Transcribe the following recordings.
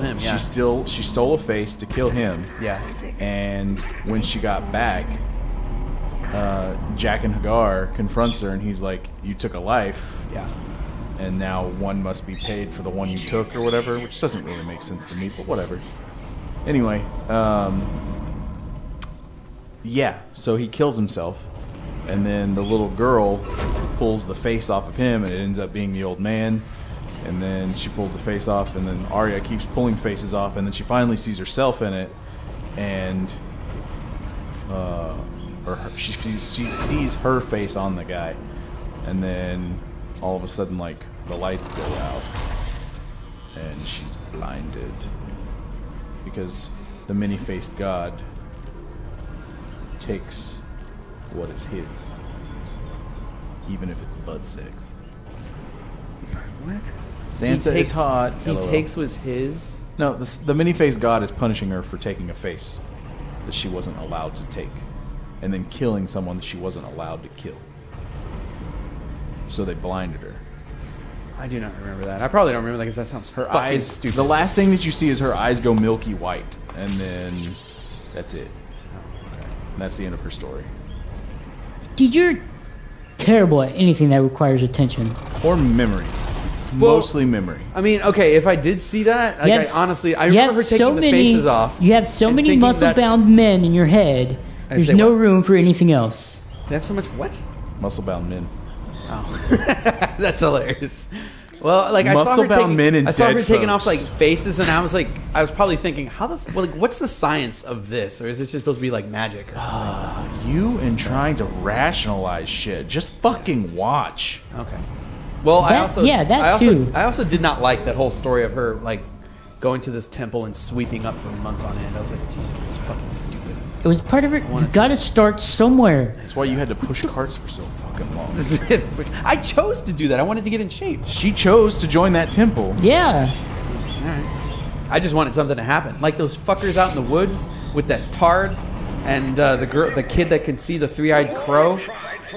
him. Yeah. She stole a face to kill him. Yeah. And when she got back, Jack and Hagar confronts her, and he's like, "You took a life, Yeah. and now one must be paid for the one you took," or whatever, which doesn't really make sense to me, but whatever. Anyway, yeah, so he kills himself, and then the little girl pulls the face off of him, and it ends up being the old man. And then she pulls the face off, and then Arya keeps pulling faces off, and then she finally sees herself in it, and she sees her face on the guy, and then all of a sudden, like, the lights go out, and she's blinded because the many-faced god takes what is his, even if it's butt sex. What? Sansa is hot. He takes was his. No, the many-faced god is punishing her for taking a face that she wasn't allowed to take, and then killing someone that she wasn't allowed to kill. So they blinded her. I do not remember that. I probably don't remember that because that sounds Her fucking eyes. stupid. The last thing that you see is her eyes go milky white, and then that's it. And that's the end of her story. Dude, you're terrible at anything that requires attention. Or memory. Well, Mostly memory. I mean, okay, if I did see that, like, I honestly, I remember her taking the faces off. You have so and many thinking muscle-bound men in your head. There's say no what? room for anything else. They have so much what? Muscle-bound men. Oh, that's hilarious. Well, like, I saw her Muscle-bound taking, men and I saw her dead taking off folks. like faces, and I was probably thinking, how the like, what's the science of this, or is this just supposed to be like magic or something? You and trying to rationalize shit. Just fucking watch. Okay. Well, I also did not like that whole story of her like going to this temple and sweeping up for months on end. I was like, Jesus, it's fucking stupid. It was part of it. You gotta start somewhere. That's why you had to push carts for so fucking long. I chose to do that. I wanted to get in shape. She chose to join that temple. Yeah. All right. I just wanted something to happen, like those fuckers out in the woods with that tard and the kid that can see the three-eyed crow.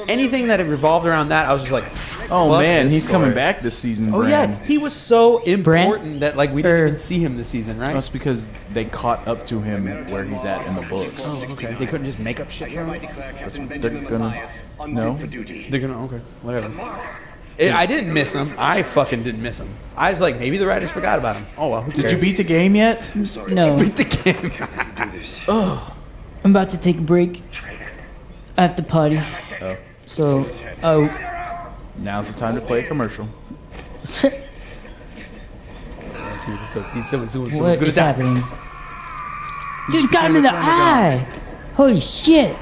Anything that had revolved around that, I was just like, oh man, he's story. coming back this season. Oh Bran. yeah, he was so important that like we didn't even see him this season, right? That's because they caught up to him where he's at in the books. Oh, okay. They couldn't just make up shit for him. They're gonna no. They're gonna okay, whatever. I didn't miss him. I fucking didn't miss him. I was like, maybe the writers forgot about him. Oh well. Who Did cares? you beat the game yet? No. Did you beat the game? I'm about to take a break. I have to potty. Oh. So, Now's the time to play a commercial. Let's see where this goes. Someone's what gonna is die. happening? Just got him in the eye. Holy shit.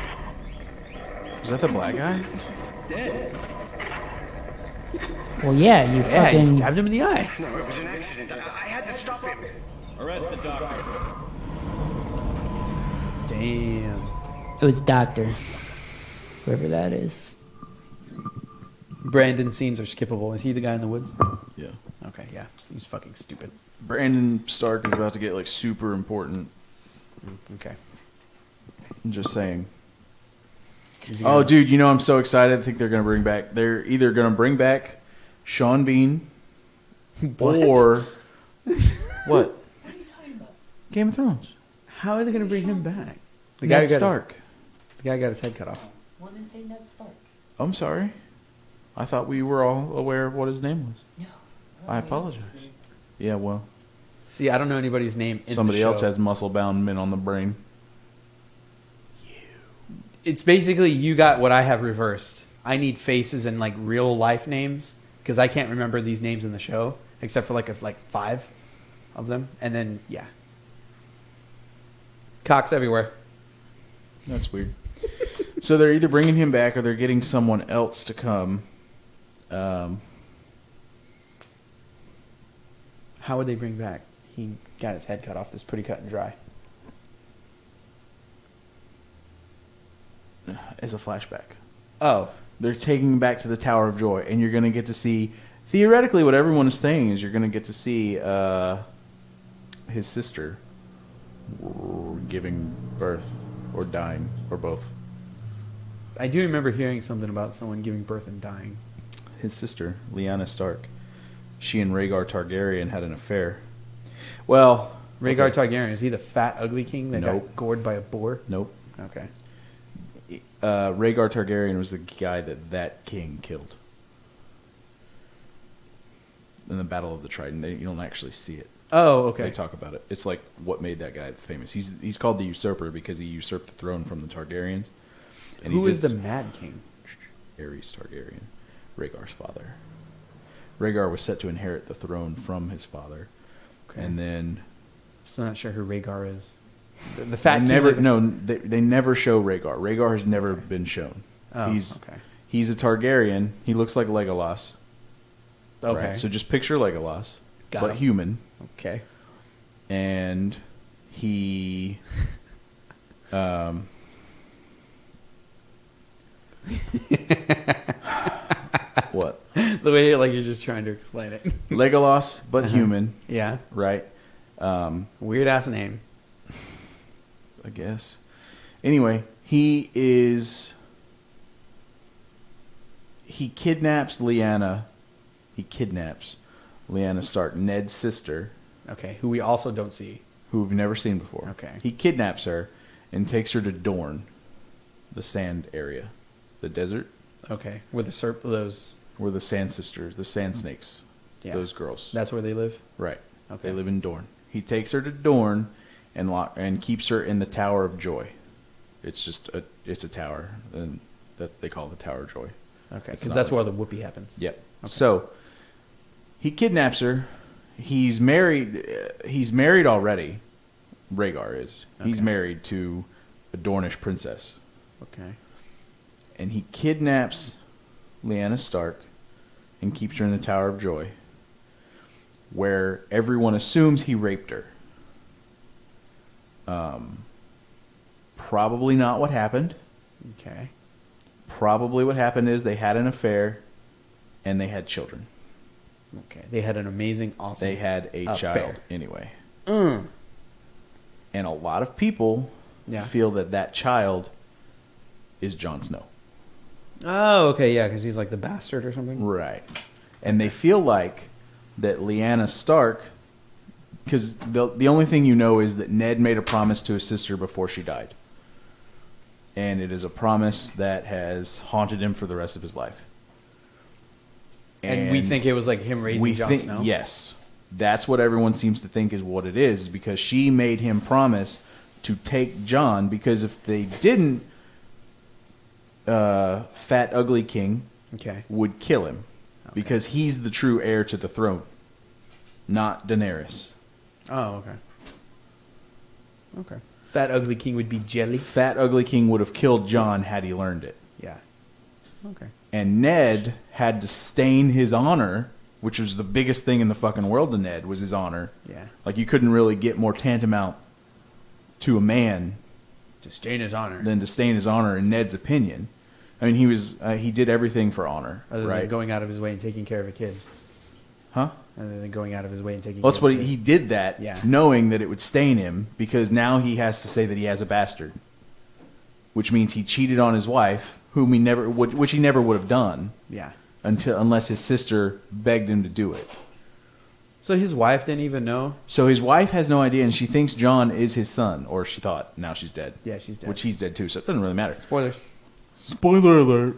Is that the black guy? Well, yeah, you Yeah, he fucking. stabbed him in the eye. No, it was an accident. I had to stop him. Arrest the doctor. Damn. It was Doctor. Whoever that is. Brandon scenes are skippable. Is he the guy in the woods? Yeah. Okay, yeah. He's fucking stupid. Brandon Stark is about to get like super important. Okay. I'm just saying. Is he Oh, gonna- dude, you know I'm so excited. I think they're gonna bring back. They're either gonna bring back Sean Bean What? or what? Game of Thrones. How are they going to bring him back? The Ned who got Stark. The guy got his head cut off. One didn't say Ned Stark. I'm sorry. I thought we were all aware of what his name was. No. I apologize. Yeah, well, See, I don't know anybody's name in somebody the show. else has muscle-bound men on the brain. It's basically you got what I have reversed. I need faces and like real life names because I can't remember these names in the show except for like 5 of them, and then yeah, cocks everywhere. That's weird. So they're either bringing him back or they're getting someone else to come. How would they bring back? He got his head cut off. That's pretty cut and dry. As a flashback. Oh, They're taking him back to the Tower of Joy, and you're going to get to see, theoretically, what everyone is saying is you're going to get to see his sister giving birth or dying or both. I do remember hearing something about someone giving birth and dying. His sister, Lyanna Stark, she and Rhaegar Targaryen had an affair. Well, Rhaegar Targaryen, is he the fat, ugly king that Nope. got gored by a boar? nope. Okay. Rhaegar Targaryen was the guy that king killed in the Battle of the Trident. You don't actually see it. Oh, okay. They talk about it. It's like what made that guy famous. He's called the Usurper because he usurped the throne from the Targaryens. And Who he is did the Mad King? Aerys Targaryen, Rhaegar's father. Rhaegar was set to inherit the throne from his father, Okay. and then Still not sure who Rhaegar is. The fat king. they never show Rhaegar. Rhaegar has never been shown. Oh, he's okay. he's a Targaryen. He looks like Legolas. Okay. Right? So just picture Legolas, Got but him. human, Okay. and he. What? The way you're just trying to explain it. Legolas, but human, Yeah. right? Weird ass name. I guess. Anyway, he kidnaps Lyanna. He kidnaps Lyanna Stark, Ned's sister, Okay. Who we also don't see. who we've never seen before. Okay. He kidnaps her and takes her to Dorne, the sand area, the desert, Okay. With the those. where the sand sisters, the sand snakes, Yeah. those girls. That's where they live. Right. Okay. They live in Dorne. He takes her to Dorne and keeps her in the Tower of Joy. It's just it's a tower, and that they call the Tower of Joy. Okay. It's Because not that's like- where the whoopee happens. Yep. So he kidnaps her. He's married. He's married already. Rhaegar is. He's Okay. married to a Dornish princess, Okay. and he kidnaps Lyanna Stark and keeps her in the Tower of Joy, where everyone assumes he raped her. Probably not what happened. Okay. Probably what happened is they had an affair, and they had children. Okay. They had an amazing, awesome. They had a affair. child anyway. And a lot of people Yeah. feel that child is Jon Snow. Oh, okay. Yeah, because he's like the bastard or something. Right. And they feel like that Lyanna Stark, because the only thing you know is that Ned made a promise to his sister before she died. And it is a promise that has haunted him for the rest of his life. And we think it was like him raising Jon Snow? Yes. That's what everyone seems to think is what it is, because she made him promise to take Jon, because if they didn't, Fat Ugly King Okay. would kill him, because he's the true heir to the throne, not Daenerys. Oh, okay. Okay. Fat ugly king would be jelly. Fat Ugly King would have killed Jon had he learned it. Yeah. Okay. And Ned had to stain his honor, which was the biggest thing in the fucking world to Ned, was his honor. Yeah. Like, you couldn't really get more tantamount to a man To stain his honor. than to stain his honor in Ned's opinion. I mean, he did everything for honor, Other right? than going out of his way and taking care of a kid. Huh? Other than going out of his way and taking Well, that's care what of a he kid. did that, Yeah. knowing that it would stain him, because now he has to say that he has a bastard, which means he cheated on his wife, which he never would have done Yeah. unless his sister begged him to do it. So his wife didn't even know? So his wife has no idea, and she thinks Jon is his son, or she thought. Now she's dead. Yeah, she's dead. Which he's dead too, so it doesn't really matter. Spoilers. Spoiler alert.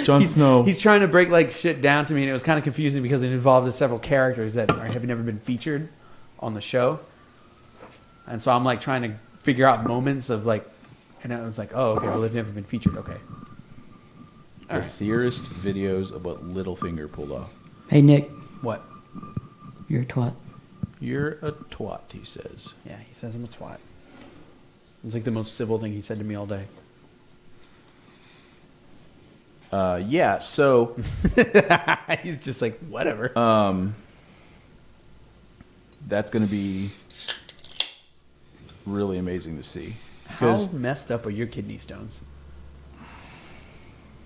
Jon Snow. He's trying to break like shit down to me, and it was kind of confusing because it involved several characters that have never been featured on the show, and so I'm like trying to figure out moments of like, and I was like, oh, okay, well they've never been featured. Okay. The theorist videos of what Littlefinger pulled off. Hey, Nick, What? you're a twat. You're a twat, he says. Yeah, he says I'm a twat. It's like the most civil thing he said to me all day. Yeah, so He's just like, whatever. that's going to be really amazing to see. How Because messed up are your kidney stones?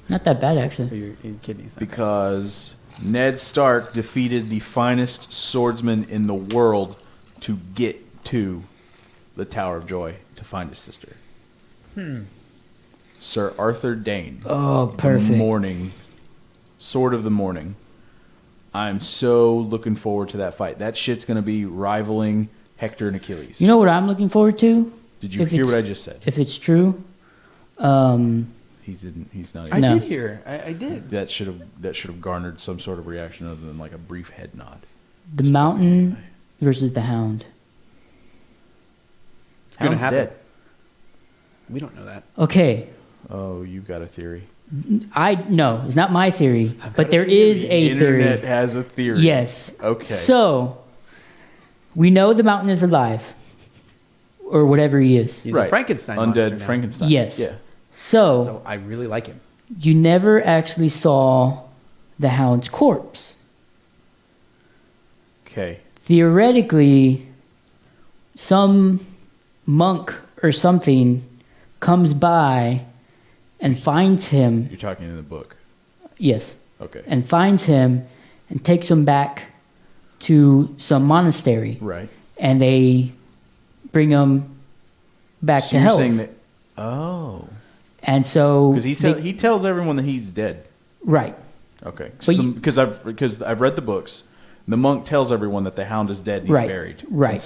Not that bad, Or actually. your kidneys? Okay. because Ned Stark defeated the finest swordsman in the world to get to the Tower of Joy to find his sister. Sir Arthur Dane. Oh, The perfect. Morning. Sword of the Morning. I'm so looking forward to that fight. That shit's going to be rivaling Hector and Achilles. You know what I'm looking forward to? Did you hear what I just said? If it's true, He didn't. He's not. I Even, No. did hear. I did. That should have garnered some sort of reaction other than like a brief head nod. the Mountain versus the Hound. It's gonna Hound's happen. dead. We don't know that. Okay, Oh, you got a theory. no, it's not my theory, I've got but a there theory. is a Internet theory. has a theory. Yes. Okay. So we know the Mountain is alive, or whatever he is. He's a Frankenstein monster Undead now. Frankenstein. Yes. Yeah. So I really like him. You never actually saw the Hound's corpse. Okay. Theoretically, some monk or something comes by and finds him. You're talking in the book. Yes. Okay. And finds him and takes him back to some monastery. Right. And they bring him back So to you're health. saying that? Oh. And so Because he tells everyone that he's dead. right. Okay. But Because I've read the books. The monk tells everyone that the Hound is dead and he's Right, buried. right. And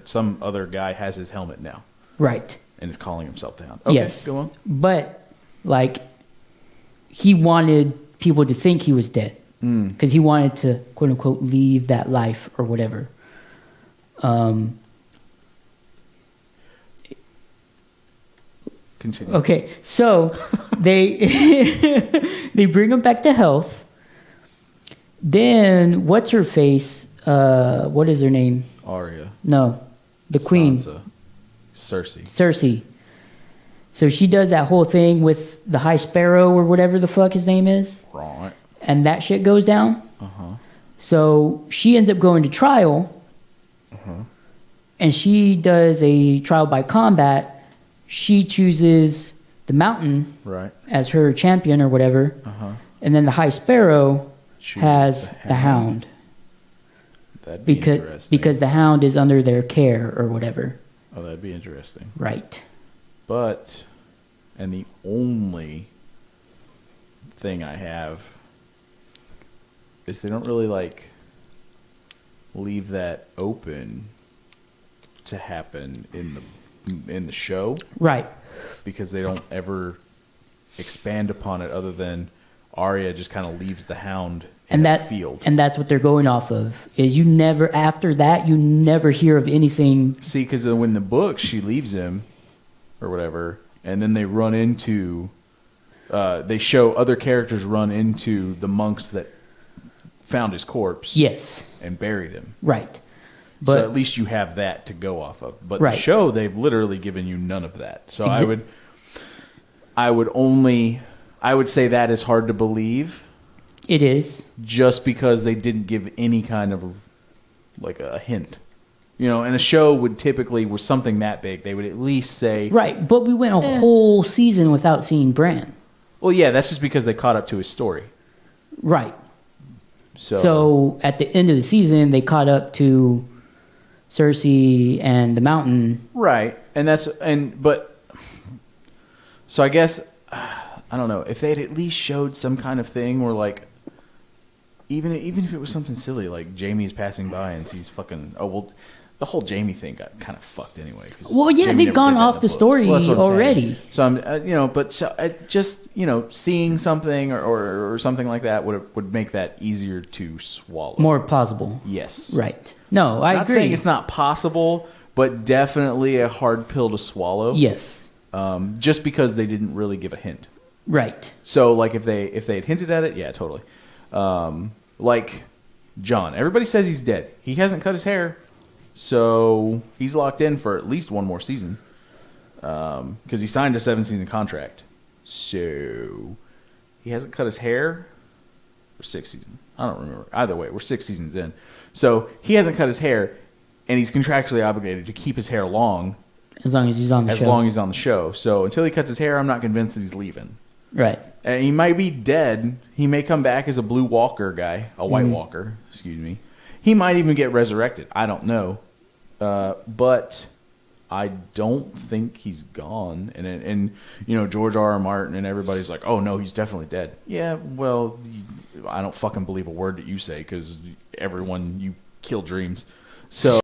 some other guy has his helmet now Right. and is calling himself the Hound. Okay, Yes. go on. But like he wanted people to think he was dead because he wanted to quote unquote leave that life or whatever. Continue. Okay, so they they bring him back to health. Then what's her face? What is her name? Arya. No, the queen, Sansa. Cersei. Cersei. So she does that whole thing with the High Sparrow or whatever the fuck his name is, Right. and that shit goes down. So she ends up going to trial, and she does a trial by combat. She chooses the Mountain Right. as her champion or whatever, and then the High Sparrow Chooses has the Hound That'd be interesting. because the Hound is under their care or whatever. Oh, that'd be interesting. Right. But, and the only thing I have is they don't really like leave that open to happen in the show Right. because they don't ever expand upon it other than Arya just kind of leaves the Hound in And the that field. and that's what they're going off of. Is you never after that you never hear of anything. See, because when the book she leaves him or whatever, and then they run into, they show other characters run into the monks that found his corpse Yes. and buried him. Right. So But at least you have that to go off of. But Right. the show, they've literally given you none of that. So Exa- I would say that is hard to believe it is. just because they didn't give any kind of like a hint. You know, and a show would typically, with something that big, they would at least say, Right. But we went a whole season without seeing Bran. well, yeah, that's just because they caught up to his story. Right. So, So at the end of the season, they caught up to Cersei and the Mountain. right. So I guess, I don't know, if they'd at least showed some kind of thing where like, even if it was something silly, like Jamie's passing by and sees fucking, oh, well, the whole Jamie thing got kind of fucked anyway. 'Cause Well, yeah, Jamie they've never gone did that in off the books. story that's what I'm saying. already. So I'm, but so just, seeing something or something like that would make that easier to swallow. More plausible. Yes. Right. No, I Not agree. saying it's not possible, but definitely a hard pill to swallow. Yes. Just because they didn't really give a hint. Right. So, like, if they had hinted at it, yeah, totally. Like John, everybody says he's dead. He hasn't cut his hair, so he's locked in for at least one more season. Because he signed a 7-season contract, so he hasn't cut his hair. Or 6 seasons, I don't remember. Either way, we're 6 seasons in, so he hasn't cut his hair, and he's contractually obligated to keep his hair long As long as he's on the show. as long as he's on the show. So until he cuts his hair, I'm not convinced that he's leaving. Right. And he might be dead. He may come back as a blue walker guy, a white walker, excuse me. He might even get resurrected. I don't know. But I don't think he's gone. And George R.R. Martin and everybody's like, oh, no, he's definitely dead. Yeah, well, I don't fucking believe a word that you say because you kill dreams. So